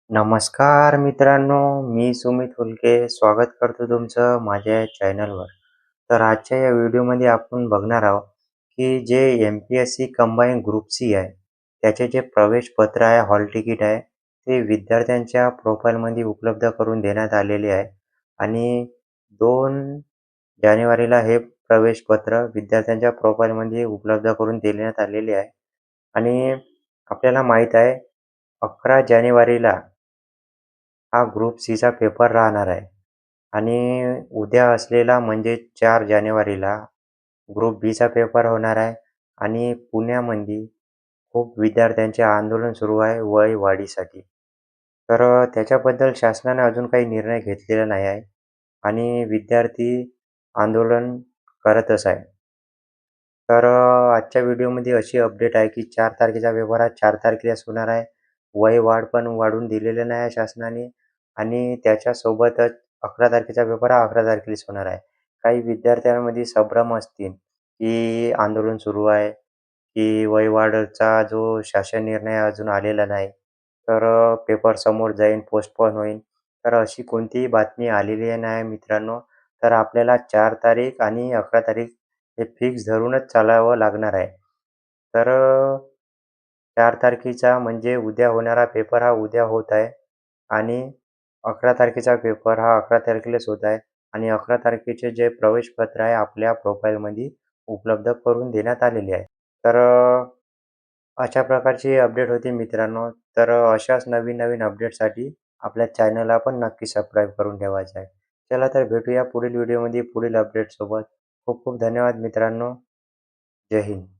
नमस्कार मित्रांनो, मी सुमित हुलके स्वागत करतो तुमचं माझ्या चॅनलवर. तर आजच्या या व्हिडिओमध्ये आपण बघणार आहोत, की जे एम-पी-एस-सी कंबाईन ग्रुप सी आहे, त्याचे जे प्रवेशपत्र आहे, हॉल तिकीट आहे, ते विद्यार्थ्यांच्या प्रोफाईलमध्ये उपलब्ध करून देण्यात आलेले आहे. आणि 2 जानेवारीला हे प्रवेशपत्र विद्यार्थ्यांच्या प्रोफाईलमध्ये उपलब्ध करून देण्यात आलेले आहे. आणि आपल्याला माहीत आहे 11 जानेवारीला हा ग्रुप सीचा पेपर राहणार आहे आणि उद्या असलेला म्हणजे 4 जानेवारीला ग्रुप बीचा पेपर होणार आहे आणि पुण्यामध्ये खूप विद्यार्थ्यांचे आंदोलन सुरू आहे वय वाढीसाठी. तर त्याच्याबद्दल शासनाने अजून काही निर्णय घेतलेला नाही आहे आणि विद्यार्थी आंदोलन करतच आहे. तर आजच्या व्हिडिओमध्ये अशी अपडेट आहे की 4 तारखेचा पेपर हा 4 तारखेलाच होणार आहे. वय वाढ पण वाढवून दिलेलं नाही आहे शासनाने आणि त्याच्यासोबतच 11 तारखेचा पेपर हा 11 तारखेलाच होणार आहे. काही विद्यार्थ्यांमध्ये संभ्रम असतील की आंदोलन सुरू आहे, की वयवाढचा जो शासन निर्णय अजून आलेला नाही. तर पेपर समोर जाईन, पोस्टपोन होईल. तर अशी कोणतीही बातमी आलेली नाही मित्रांनो. तर आपल्याला 4 तारीख आणि 11 तारीख हे फिक्स धरूनच चालावं लागणार आहे. तर 4 तारखेचा म्हणजे उद्या होणारा पेपर हा उद्या होत आहे आणि 11 तारखेचा पेपर हा 11 तारखेलाच होत आहे आणि 11 तारखेचे जे प्रवेशपत्र आहे आपल्या प्रोफाईलमध्ये उपलब्ध करून देण्यात आलेले आहे. तर अशा प्रकारची अपडेट होती मित्रांनो. तर अशाच नवीन-नवीन अपडेटसाठी आपल्या चॅनलला पण नक्की सबस्क्राईब करून ठेवायचं आहे. चला तर भेटूया पुढील व्हिडिओमध्ये पुढील अपडेटसोबत. खूप खूप धन्यवाद मित्रांनो. जय हिंद.